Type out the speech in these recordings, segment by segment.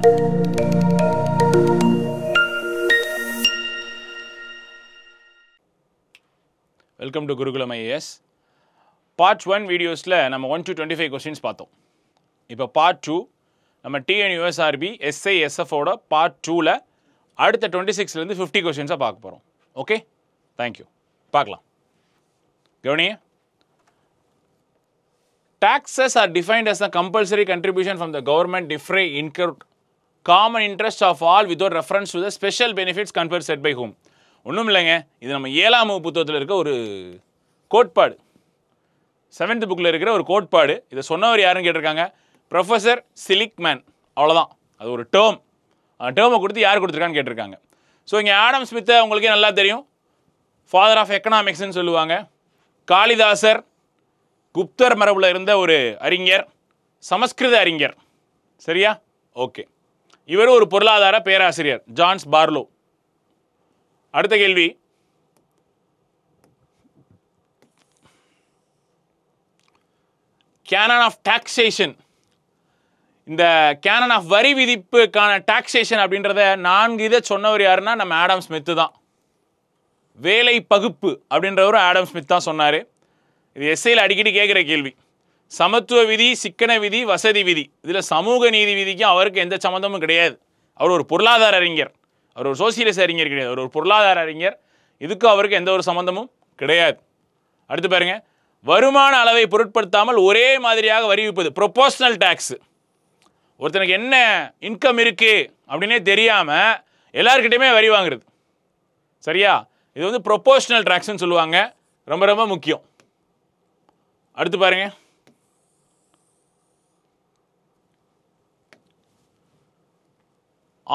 Welcome to Gurukulam IAS. Part 1 வீடியோஸில் நம்ம 1 to 25 questions பார்த்தோம். இப்போ பார்ட் 2 நம்ம TNUSRB SI SFோட பார்ட் 2ல் அடுத்த 26லேருந்து 50 கொஸ்டின்ஸாக பார்க்க போகிறோம். Okay, thank you. பார்க்கலாம். கவனிங்க. Taxes are defined as a compulsory contribution from the government defray incur common interest of all without reference to the special benefits conferred set by whom. ஒன்றும் இல்லைங்க, இது நம்ம 7ஆம் வகுப்பு புத்தகத்தில் இருக்க ஒரு கோட்பாடு, 7th புக்கில் இருக்கிற ஒரு கோட்பாடு. இதை சொன்னவர் யாருன்னு கேட்டிருக்காங்க, ப்ரொஃபஸர் சிலிக்மேன். அவ்வளோதான், அது ஒரு டேர்ம். அந்த டேர்மை கொடுத்து யார் கொடுத்துருக்கான்னு கேட்டிருக்காங்க. ஸோ இங்கே ஆடம் ஸ்மித்தை உங்களுக்கே நல்லா தெரியும், ஃபாதர் ஆஃப் எக்கனாமிக்ஸ்ன்னு சொல்லுவாங்க. காளிதாசர் குப்தர் மரபில் இருந்த ஒரு அறிஞர், சமஸ்கிருத அறிஞர். சரியா? ஓகே. இவர் ஒரு பொருளாதார பேராசிரியர், ஜான்ஸ் பார்லோ. அடுத்த கேள்வி, கேனன் ஆஃப் டாக்ஸேஷன். இந்த கேனன் ஆஃப் வரி விதிப்புக்கான டாக்ஸேஷன் அப்படின்றத 4 இதை சொன்னவர் யாருன்னா நம்ம ஆடம் ஸ்மித்து தான். வேலை பகுப்பு அப்படின்றவர் ஆடம் ஸ்மித் தான் சொன்னார். இது எஸ்ஐயில் அடிக்கடி கேட்குற கேள்வி. சமத்துவ விதி, சிக்கன விதி, வசதி விதி, இதில் சமூக நீதி விதிக்கும் அவருக்கு எந்த சம்மந்தமும் கிடையாது. அவர் ஒரு பொருளாதார அறிஞர், அவர் ஒரு சோசியலிஸ்ட் அறிஞர் கிடையாது, அவர் ஒரு பொருளாதார அறிஞர். இதுக்கும் அவருக்கு எந்த ஒரு சம்மந்தமும் கிடையாது. அடுத்து பாருங்க, வருமான அளவை பொருட்படுத்தாமல் ஒரே மாதிரியாக வரி விதிப்பது, ப்ரொபோஷனல் டேக்ஸ். ஒருத்தனுக்கு என்ன இன்கம் இருக்கு அப்படின்னே தெரியாமல் எல்லாருக்கிட்டையுமே வரி வாங்குறது. சரியா? இது வந்து ப்ரொபோஷனல் டேக்ஸ்ன்னு சொல்லுவாங்க. ரொம்ப ரொம்ப முக்கியம். அடுத்து பாருங்க,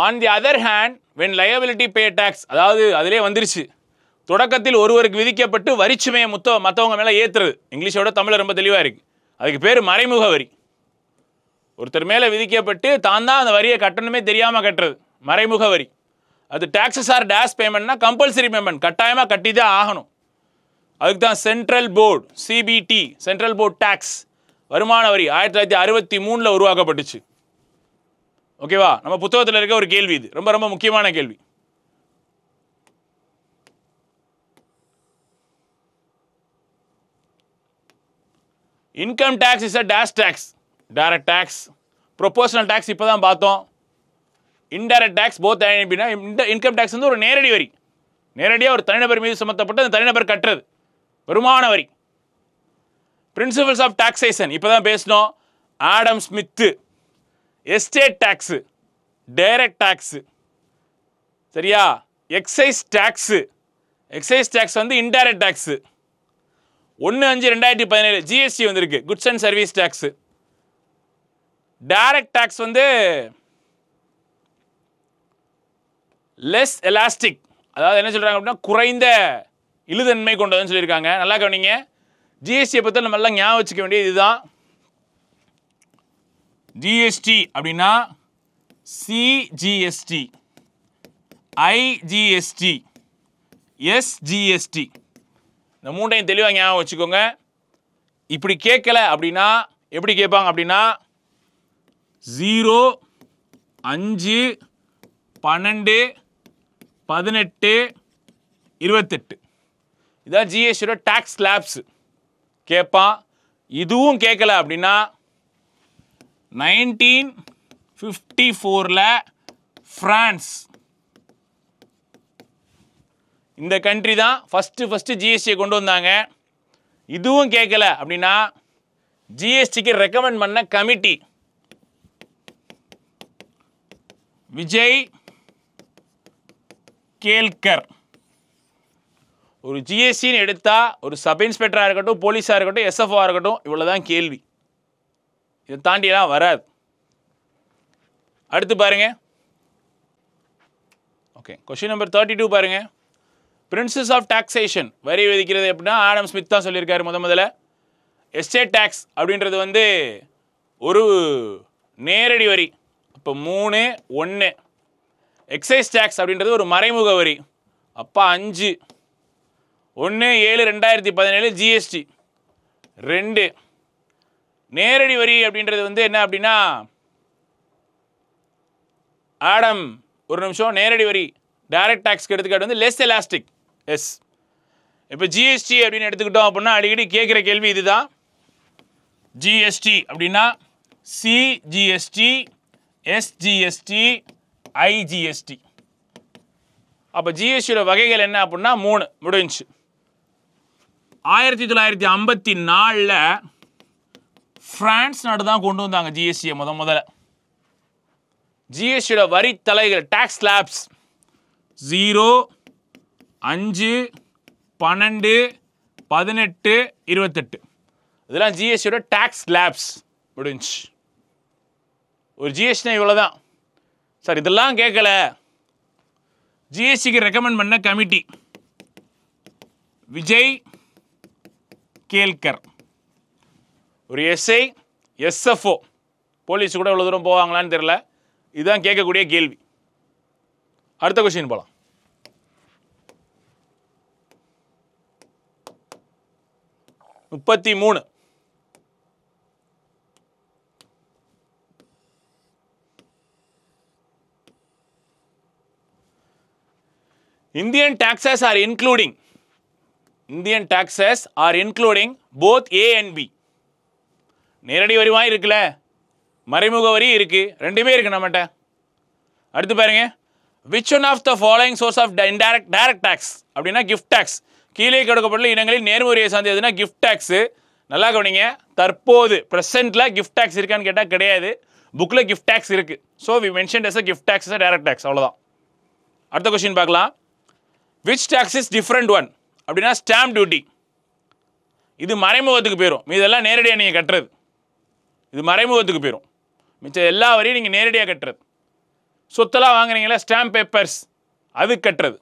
on the other hand when liability pay tax, அதாவது அதிலே வந்துருச்சு, தொடக்கத்தில் ஒருவருக்கு விதிக்கப்பட்டு வரிச்சுமையை மற்றவங்க மேலே ஏற்றுறது. இங்கிலீஷோட தமிழ் ரொம்ப தெளிவாக இருக்குது. அதுக்கு பேர் மறைமுக வரி. ஒருத்தர் மேலே விதிக்கப்பட்டு தான் தான் அந்த வரியை கட்டணுமே தெரியாமல் கட்டுறது மறைமுக வரி. அது டாக்ஸஸ் ஆர் டேஷ் பேமெண்ட்னா கம்பல்சரி பேமெண்ட், கட்டாயமாக கட்டி தான் ஆகணும். அதுக்கு தான் central board, CBT, central board tax, வருமான வரி 1963 உருவாக்கப்பட்டுச்சு. ஓகேவா? நம்ம புத்தகத்தில் இருக்க ஒரு கேள்வி, இது ரொம்ப ரொம்ப முக்கியமான கேள்வி. Income tax is a dash tax, direct tax. Proportional tax இப்போ தான் பார்த்தோம். Indirect tax both. Income tax வந்து ஒரு நேரடி வரி, நேரடியாக ஒரு தனிநபர் மீது சுமத்தப்பட்டு அந்த தனிநபர் கட்டுறது வருமான வரி. பிரின்சிபல்ஸ் ஆஃப் டாக்ஸேஷன் இப்போ தான் பேசணும். Adam Smith. Estate tax, direct tax. சரியா? எக்ஸைஸ் டேக்ஸு, எக்ஸைஸ் டேக்ஸ் வந்து இன்டைரக்ட் டேக்ஸு. 1/5/2017 GST வந்திருக்கு, goods and service tax. Direct tax வந்து லெஸ் எலாஸ்டிக், அதாவது என்ன சொல்கிறாங்க அப்படின்னா குறைந்த இழுதன்மை கொண்டதுன்னு சொல்லியிருக்காங்க. நல்லா கவனிங்க, ஜிஎஸ்டியை பற்றி நம்ம எல்லாம் ஞாபகம் வச்சுக்க வேண்டியது இதுதான். ஜிஎஸ்டி அப்படின்னா CGST, IGST, SGST. இந்த 3ஐயும் தெளிவாக ஞாபகம் வச்சுக்கோங்க. இப்படி கேட்கல அப்படின்னா எப்படி கேட்பாங்க அப்படின்னா 0, 5, 12, 18, 28. இதான் ஜிஎஸ்டியோட டேக்ஸ் ஸ்லாப்ஸ் கேட்பான். இதுவும் கேட்கல அப்படின்னா 1954 பிரான்ஸ், இந்த கண்ட்ரி தான் ஃபஸ்ட்டு ஜிஎஸ்டியை கொண்டு வந்தாங்க. இதுவும் கேட்கல அப்படின்னா ஜிஎஸ்டிக்கு ரெக்கமெண்ட் பண்ண கமிட்டி விஜய் கேல்கர். ஒரு ஜிஎஸ்டின்னு எடுத்தால் ஒரு சப் இன்ஸ்பெக்டராக இருக்கட்டும், போலீஸாக இருக்கட்டும், SFO இருக்கட்டும், இவ்வளோதான் கேள்வி. இதை தாண்டியெல்லாம் வராது. அடுத்து பாருங்க. ஓகே, கொஸ்டின் நம்பர் 32 பாருங்க. பிரின்சிபல்ஸ் ஆஃப் டாக்ஸேஷன், வரி விதிக்கிறது எப்படின்னா ஆடம் ஸ்மித் தான் சொல்லியிருக்காரு முதல்ல. எஸ்டேட் டேக்ஸ் அப்படின்றது வந்து ஒரு நேரடி வரி, அப்போ 3(1). எக்ஸைஸ் டேக்ஸ் அப்படின்றது ஒரு மறைமுக வரி, அப்போ 5. 1/7/2017 GST 2. நேரடி வரி அப்படின்றது வந்து என்ன அப்படின்னா ஆடம் ஒரு நிமிஷம். நேரடி வரி டைரக்ட் டாக்ஸ்க்கு எடுத்துக்காட்டு வந்து லெஸ் எலாஸ்டிக். எஸ். இப்போ ஜிஎஸ்டி அப்படின்னு எடுத்துக்கிட்டோம் அப்படின்னா அடிக்கடி கேட்குற கேள்வி இதுதான். ஜிஎஸ்டி அப்படின்னா சிஜிஎஸ்டி, எஸ்ஜிஎஸ்டி, ஐஜிஎஸ்டி. அப்போ ஜிஎஸ்டியோட வகைகள் என்ன அப்படின்னா 3 முடிஞ்சு. 1954 பிரான்ஸ் நாடு தான் கொண்டு வந்தாங்க ஜிஎஸ்டியை முதல்ல. ஜிஎஸ்டியோட வரி தலைகள் டாக்ஸ் ஸ்லாப்ஸ் 0, 5, 12, 18, 28 இதெல்லாம் ஜிஎஸ்டியோட டாக்ஸ் ஸ்லாப்ஸ் முடிஞ்சு. ஒரு ஜிஎஸ்டினா இவ்வளோதான் சார். இதெல்லாம் கேட்கல. ஜிஎஸ்டிக்கு ரெக்கமெண்ட் பண்ண கமிட்டி விஜய் கேல்கர். ஒரு எஸ்ஐ, எஸ்எஃப்ஓ. போலீஸ் கூட இவ்வளோ தூரம் போவாங்களான்னு தெரியல. இதுதான் கேட்கக்கூடிய கேள்வி. அடுத்த கொஸ்டின் போகலாம். முப்பத்தி 3. Indian taxes are including both A and B. நேரடி வரிவாய் இருக்குல்ல, மறைமுக வரி இருக்கு, ரெண்டுமே இருக்கு நம்மகிட்ட. அடுத்து பாருங்க. which one of the following source of direct tax அப்படின்னா gift tax. கீழே கொடுக்கப்பட்டுள்ள இனங்களில் நேர்முறையை சார்ந்து எதுனா gift tax. நல்லா கவனிங்க. தற்போது பிரசன்ட்ல gift tax இருக்கான்னு கேட்டால் கிடையாது. புக்கில் gift tax இருக்கு. So we mentioned as a gift tax is a direct tax. அவ்வளோதான். அடுத்த கொஸ்டின் பார்க்கலாம். which tax is different one அப்படின்னா ஸ்டாம்ப் டியூட்டி. இது மறைமுகத்துக்கு போயிடும். இதெல்லாம் நேரடியாக நீங்கள் கட்டுறது. இது மறைமுகத்துக்கு போயிடும். மிச்சம் எல்லா வரையும் நீங்கள் நேரடியாக கட்டுறது. சொத்தெல்லாம் வாங்குறீங்களா, ஸ்டாம்ப் பேப்பர்ஸ், அது கட்டுறது.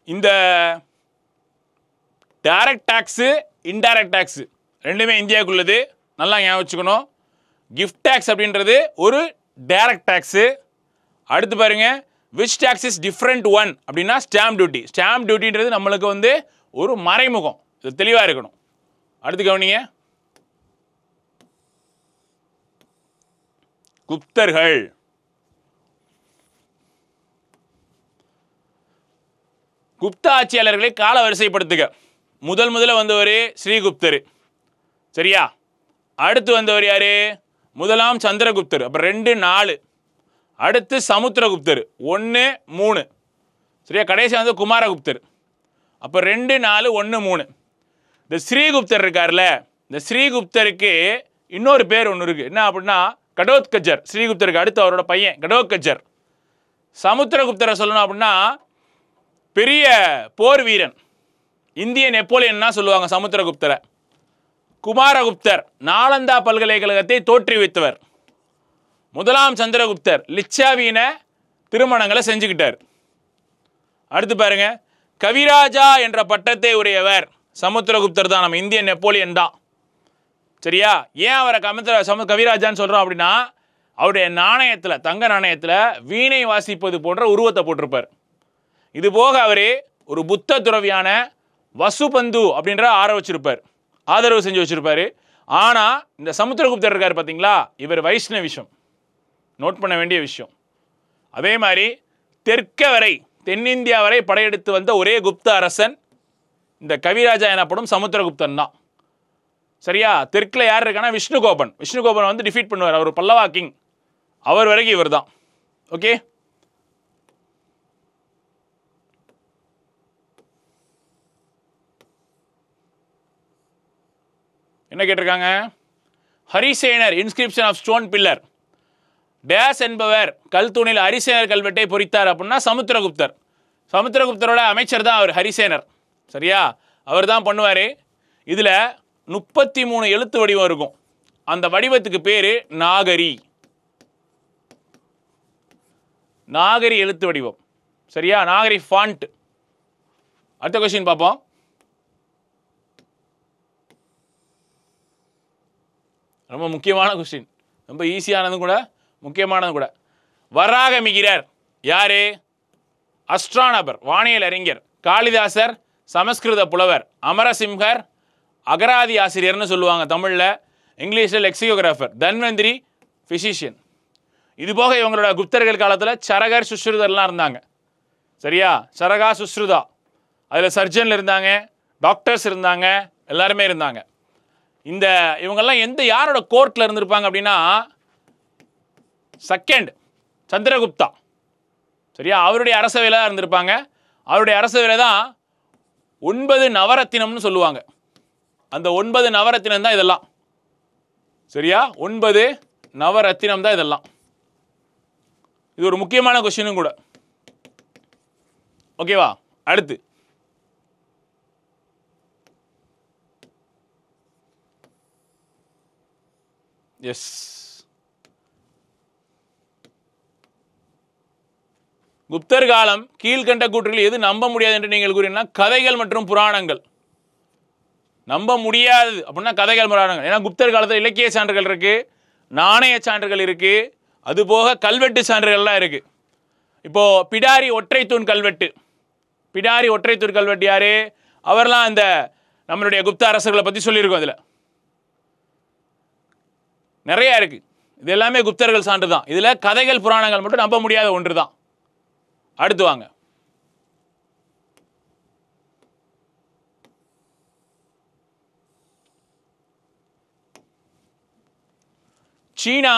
இந்த டைரக்ட் டாக்ஸு, இன்டைரக்ட் டாக்ஸு ரெண்டுமே இந்தியாவுக்குள்ளது. நல்லா ஞாபகம் வச்சுக்கணும். கிஃப்ட் டேக்ஸ் அப்படின்றது ஒரு டைரக்ட் டாக்ஸு. அடுத்து பாருங்க, which tax is different one அப்படின்னா ஸ்டாம்ப் டியூட்டி. ஸ்டாம்ப் டியூட்டின்றது நம்மளுக்கு வந்து ஒரு மறைமுகம். இது தெளிவாக இருக்கணும். அடுத்து கவனிங்க. குப்தர்கள். குப்த ஆட்சியாளர்களை கால வரிசைப்படுத்துக. முதல்ல வந்தவர் ஸ்ரீகுப்தர். சரியா? அடுத்து வந்தவர் யாரு? முதலாம் சந்திரகுப்தர். அப்போ 2, 4. அடுத்து சமுத்திரகுப்தர் 1, 3. சரியா? கடைசி வந்து குமாரகுப்தர். அப்போ 2, 4, 1, 3. இந்த ஸ்ரீகுப்தர் இருக்கார்ல, இந்த ஸ்ரீகுப்தருக்கு இன்னொரு பேர் ஒன்று இருக்கு. என்ன அப்படின்னா கடோத்கஜர். ஸ்ரீகுப்தருக்கு அடுத்து அவரோட பையன் கடோத்கஜர். சமுத்திரகுப்தரை சொல்லணும் அப்படின்னா பெரிய போர் வீரன், இந்திய நெப்போலியன் தான் சொல்லுவாங்க சமுத்திரகுப்தரை. குமாரகுப்தர் நாலந்தா பல்கலைக்கழகத்தை தோற்றுவித்தவர். முதலாம் சந்திரகுப்தர் லிச்சாவீன திருமணங்களை செஞ்சுக்கிட்டார். அடுத்து பாருங்க, கவிராஜா என்ற பட்டத்தை உடையவர் சமுத்திரகுப்தர் தான். நம்ம இந்திய நெப்போலியன் தான். சரியா? ஏன் அவரை கவிராஜான்னு சொல்றோம் அப்படின்னா அவருடைய நாணயத்தில், தங்க நாணயத்தில் வீணை வாசிப்பது போன்ற உருவத்தை போட்டிருப்பார். இது போக அவர் ஒரு புத்த துறவியான வசுபந்து அப்படின்ற ஆதரவு செஞ்சு வச்சிருப்பாரு. ஆனால் இந்த சமுத்திரகுப்தர் இருக்கார் பார்த்தீங்களா, இவர் வைஷ்ணவிஷம். நோட் பண்ண வேண்டிய விஷயம். அதே மாதிரி தெற்க வரை, தென்னிந்தியா வரை படையெடுத்து வந்த ஒரே குப்த அரசன் இந்த கவிராஜா எனப்படும் சமுத்திரகுப்தன் தான். சரியா? தெற்கில் யார் இருக்கான்னா விஷ்ணுகோபன். விஷ்ணுகோபன் வந்து டிஃபீட் பண்ணுவார். அவர் பல்லவா கிங். அவர் வரைக்கும் இவர் தான். ஓகே. என்ன கேட்டிருக்காங்க? Harisena inscription of stone pillar. டேஸ் என்பவர் கல் தூணில் ஹரிசேனர் கல்வெட்டை பொறித்தார் அப்படின்னா சமுத்திரகுப்தர். சமுத்திரகுப்தரோட அமைச்சர் தான் அவர் ஹரிசேனர். சரியா? அவர் தான் பண்ணுவார். இதில் 33 எழுத்து வடிவம் இருக்கும். அந்த வடிவத்துக்கு பேர் நாகரி. நாகரி எழுத்து வடிவம். சரியா? நாகரி ஃபாண்ட். அடுத்த கொஸ்டின் பார்ப்போம். ரொம்ப முக்கியமான கொஸ்டின். ரொம்ப ஈஸியானதும் கூட முக்கியமானதும் கூட. வராகமிகிரர் யாரு? அஸ்ட்ரானபர், வானியல் அறிஞர். காளிதாசர் சமஸ்கிருத புலவர், அமரசிம்ஹர் அகராதி ஆசிரியர்னு சொல்லுவாங்க தமிழில், இங்கிலீஷில் லெக்சியோகிராஃபர், தன்வந்திரி ஃபிசிஷியன். இது போக இவங்களோட குப்தர்கள் காலத்தில் சரகர் சுஷ்ருதர்லாம் இருந்தாங்க. சரியா, சரகா சுஷ்ருதா, அதில் சர்ஜன் இருந்தாங்க, டாக்டர்ஸ் இருந்தாங்க, எல்லாருமே இருந்தாங்க. இந்த இவங்கெல்லாம் யாரோட கோர்ட்டில் இருந்திருப்பாங்க அப்படின்னா செகண்ட் சந்திரகுப்தா. சரியா, அவருடைய அரசவையில் தான் இருந்திருப்பாங்க. அவருடைய அரசவையில் தான் 9 நவரத்தினம்னு சொல்லுவாங்க. அந்த 9 நவரத்தினம் தான் இதெல்லாம். சரியா, 9 நவரத்தினம் தான் இதெல்லாம். இது ஒரு முக்கியமான கொஸ்டினும் கூட. ஓகேவா, அடுத்து எஸ், குப்தர் காலம் கீழ்கண்ட கூற்றுகள் எது நம்ப முடியாது என்று நீங்கள் கூறினா கதைகள் மற்றும் புராணங்கள். நம்ப முடியாது அப்படின்னா கதைகள் புராணங்கள். ஏன்னா குப்தர் காலத்தில் இலக்கிய சான்றுகள் இருக்கு, நாணய சான்றுகள் இருக்கு, அதுபோக கல்வெட்டு சான்றுகள்லாம் இருக்கு. இப்போ பிடாரி ஒற்றை தூண் கல்வெட்டு, பிடாரி ஒற்றை தூண் கல்வெட்டு யாரு? அவர்லாம் இந்த நம்மளுடைய குப்த அரசர்களை பற்றி சொல்லியிருக்கோம். இதில் நிறைய இருக்கு. இது எல்லாமே குப்தர்கள் சான்று தான். இதில் கதைகள் புராணங்கள் மட்டும் நம்ப முடியாத ஒன்று தான். அடுத்து வாங்க, சீனா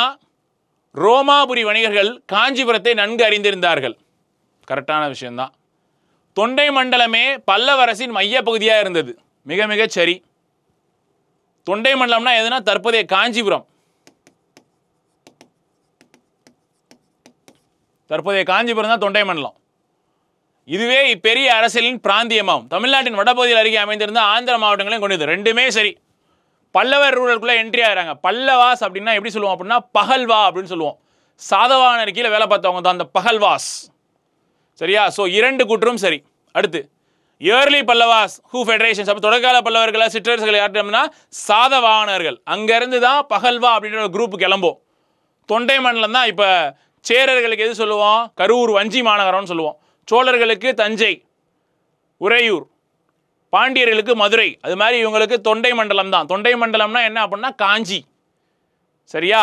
ரோமாபுரி வணிகர்கள் காஞ்சிபுரத்தை நன்கு அறிந்திருந்தார்கள். கரெக்டான விஷயம்தான். தொண்டை மண்டலமே பல்லவரசின் மையப்பகுதியாக இருந்தது. மிக மிக சரி. தொண்டை மண்டலம்னா எதுனா தற்போதைய காஞ்சிபுரம். தற்போதைய காஞ்சிபுரம் தான் தொண்டை மண்டலம். இதுவே இப்பெரிய அரசியலின் பிராந்தியமாகும். தமிழ்நாட்டின் வடபகுதியில் அருகே அமைந்திருந்த ஆந்திர மாவட்டங்களையும் கொண்டது. ரெண்டுமே சரி. பல்லவர் ரூரலுக்குள்ள என்ட்ரி ஆகிறாங்க. பல்லவாஸ் அப்படின்னா எப்படி சொல்லுவோம் அப்படின்னா பகல்வா அப்படின்னு சொல்லுவோம். சாதவானர் கீழே வேலை பார்த்தவங்க தான் அந்த பகல்வாஸ். சரியா, ஸோ 2 கூற்றும் சரி. அடுத்து இயர்லி பல்லவாஸ் ஹூ ஃபெடரேஷன்ஸ். அப்போ தொடர்கால பல்லவர்களை சிற்றரசுகள் யார்ட்டம்னா சாதவானர்கள். அங்கேருந்து தான் பகல்வா அப்படின்ற ஒரு குரூப் கிளம்பும். தொண்டை மண்டலம் தான். இப்போ சேரர்களுக்கு எது சொல்லுவோம்? கரூர் வஞ்சி மாநகரம்னு சொல்லுவோம். சோழர்களுக்கு தஞ்சை, உறையூர், பாண்டியர்களுக்கு மதுரை. அது மாதிரி இவங்களுக்கு தொண்டை மண்டலம் தான். தொண்டை மண்டலம்னா என்ன அப்படின்னா காஞ்சி. சரியா,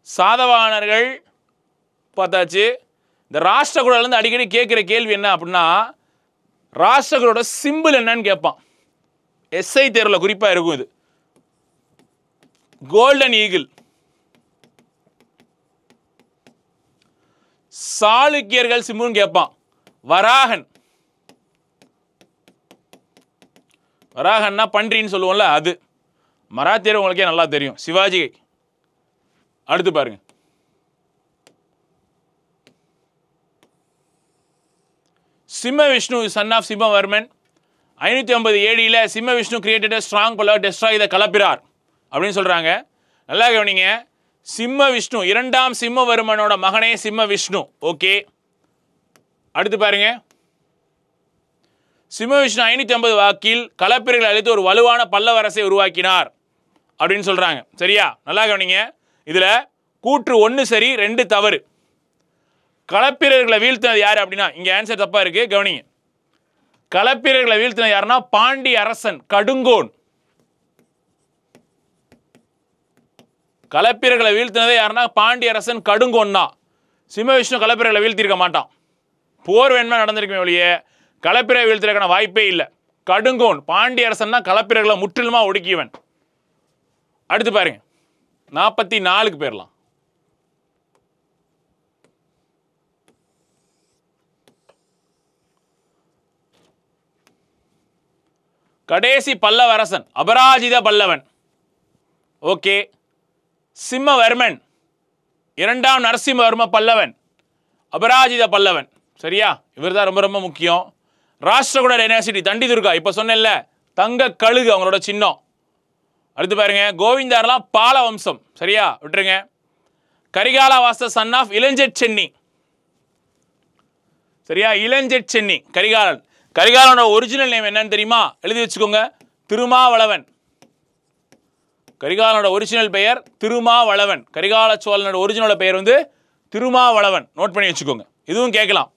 சாதவானர்கள் பார்த்தாச்சு. இந்த ராஷ்டிரகூடலேருந்து அடிக்கடி கேட்குற கேள்வி என்ன அப்படின்னா ராஷ்டிரகூடோட சிம்பிள் என்னன்னு கேட்பான். எஸ்ஐ தேர்வில் குறிப்பாக இருக்கும். இது கோல்டன் ஈகிள். சாளுக்கியர்கள் சிம்புன்னு கேட்பான். வராகன், வராகன்னா பன்றின்னு சொல்லுவோம்ல அது. மராத்தியர் உங்களுக்கே நல்லா தெரியும், சிவாஜி. அடுத்து பாருங்க, Simha Vishnu son of Simhavarman. 550 AD Simha Vishnu created strong Pallavar destroy the Kalabhrar அப்படின்னு சொல்றாங்க. நல்லா கவனிங்க. சிம்ம விஷ்ணு 2ஆம் சிம்மவர்மனோட மகனே சிம்ம விஷ்ணு. ஓகே, அடுத்து பாருங்க. சிம்ம விஷ்ணு 550 வாக்கில் களப்பிரர்களை அழைத்து ஒரு வலுவான பல்லவரசை உருவாக்கினார் அப்படின்னு சொல்றாங்க. சரியா, நல்லா கவனிங்க. இதுல கூற்று 1 சரி 2 தவறு. களப்பிரர்களை வீழ்த்தினது யாரு அப்படின்னா இங்க ஆன்சர் தப்பா இருக்கு, கவனிங்க. களப்பிரர்களை வீழ்த்தினது யாருன்னா பாண்டிய அரசன் கடுங்கோன். களப்பிரர்களை வீழ்த்தினதே யாருன்னா பாண்டிய அரசன் கடுங்கோன் தான். சிம்ம விஷ்ணு களப்பிரர்களை வீழ்த்திருக்க மாட்டான். போர் வேணுமா நடந்திருக்குமே ஒழிய களப்பிரை வீழ்த்திருக்கான வாய்ப்பே இல்லை. கடுங்கோன் பாண்டிய அரசன் தான் களப்பிரர்களை முற்றிலுமா ஒடுக்கியவன். அடுத்து பாருங்க, 44க்கு போயிடலாம். கடைசி பல்லவரசன் அபராஜித பல்லவன். ஓகே, சிம்மவர்மன் 2ஆம் நரசிம்மவர்ம பல்லவன், அபராஜித பல்லவன். சரியா, இவர் தான் ரொம்ப ரொம்ப முக்கியம். ராஷ்டிரகூட டைனாசிட்டி தண்டி துர்கா, இப்போ சொன்னேன்ல தங்க கழுகு அவங்களோட சின்னம். அடுத்து பாருங்க, கோவிந்தார்லாம் பால வம்சம். சரியா, விட்டுருங்க. கரிகால வாஸ்த சன் ஆஃப் இளஞ்செட் சென்னி. சரியா, இளஞ்செட் சென்னி கரிகாலன். கரிகாலனோட ஒரிஜினல் நேம் என்னன்னு தெரியுமா? எழுதி வச்சுக்கோங்க, திருமாவளவன். கரிகாலனோட ஒரிஜினல் பெயர் திருமாவளவன். கரிகால சோழனோட ஒரிஜினல் பெயர் வந்து திருமாவளவன். நோட் பண்ணி வச்சுக்கோங்க, இதுவும் கேட்கலாம்.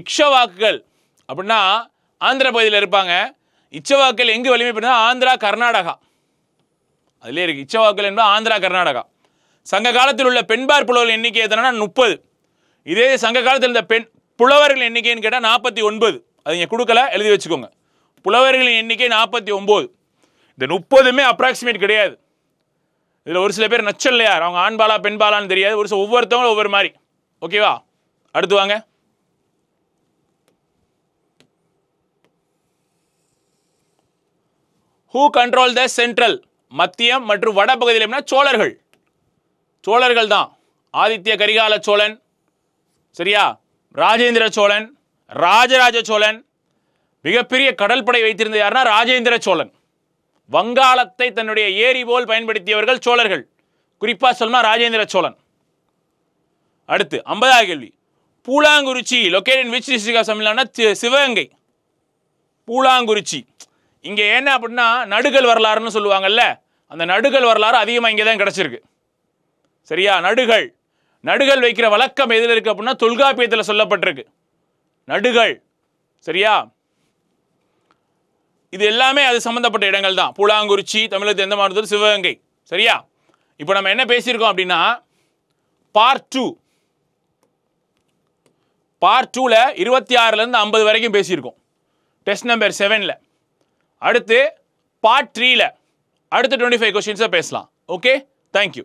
இக்ஷவாக்குகள் அப்படின்னா ஆந்திர பகுதியில் இருப்பாங்க. இச்சவாக்கள் எங்கு வலிமை பெற்றா ஆந்திரா கர்நாடகா, அதிலே இருக்கு. இச்சவாக்கள் என்பது ஆந்திரா கர்நாடகா. சங்க காலத்தில் உள்ள பெண்பார் புலவர்கள் எண்ணிக்கை எத்தனைனா 30. இதே சங்க காலத்தில் இருந்த பெண் புலவர்கள் எண்ணிக்கைன்னு கேட்டால் 49. அது இங்கே கொடுக்கல, எழுதி வச்சுக்கோங்க. புலவர்களின் எண்ணிக்கை 49. இந்த 30மே அப்ராக்சிமேட் கிடையாது. இதில் ஒரு சில பேர் நச்சல்லையார், அவங்க ஆண்பாலா பெண்பாலான்னு தெரியாது. ஒரு சில ஒவ்வொருத்தவங்களும் ஒவ்வொரு மாதிரி. ஓகேவா? அடுத்து வாங்க. ஹூ கண்ட்ரோல் த சென்ட்ரல், மத்தியம் மற்றும் வட பகுதியில் சோழர்கள். சோழர்கள் தான். ஆதித்ய கரிகால சோழன், சரியா, ராஜேந்திர சோழன், ராஜராஜ சோழன். மிகப்பெரிய கடல் படை வைத்திருந்த யாருன்னா ராஜேந்திர சோழன். வங்காளத்தை தன்னுடைய ஏரி போல் பயன்படுத்தியவர்கள் சோழர்கள். குறிப்பா சொல்லணும்னா ராஜேந்திர சோழன். அடுத்து 50வது கேள்வி. Poolankurichi locate in which district of தமிழ்நாடுனா சிவகங்கை. பூலாங்குறிச்சி இங்க என்ன அப்படின்னா நடுகள் வரலாறுன்னு சொல்லுவாங்கல்ல, அந்த நடுகள் வரலாறு அதிகமாக இங்கே தான் கிடைச்சிருக்கு. சரியா? நடுகள் வைக்கிற வழக்கம் எதில் இருக்கு அப்படின்னா தொல்காப்பியத்தில் சொல்லப்பட்டிருக்கு. நடுகள், சரியா? இது எல்லாமே அது சம்பந்தப்பட்ட இடங்கள் தான். பூலாங்குறிச்சி தமிழகத்தில் எந்த மாவட்டத்தில்? சிவகங்கை. சரியா? இப்போ நம்ம என்ன பேசியிருக்கோம் அப்படின்னா பார்ட் 2ல 26லேருந்து 50 வரைக்கும் பேசியிருக்கோம், டெஸ்ட் நம்பர் 7ல். அடுத்து பார்ட் 3ல அடுத்த 25 கொஸ்டின்ஸை பேசலாம். Okay, thank you.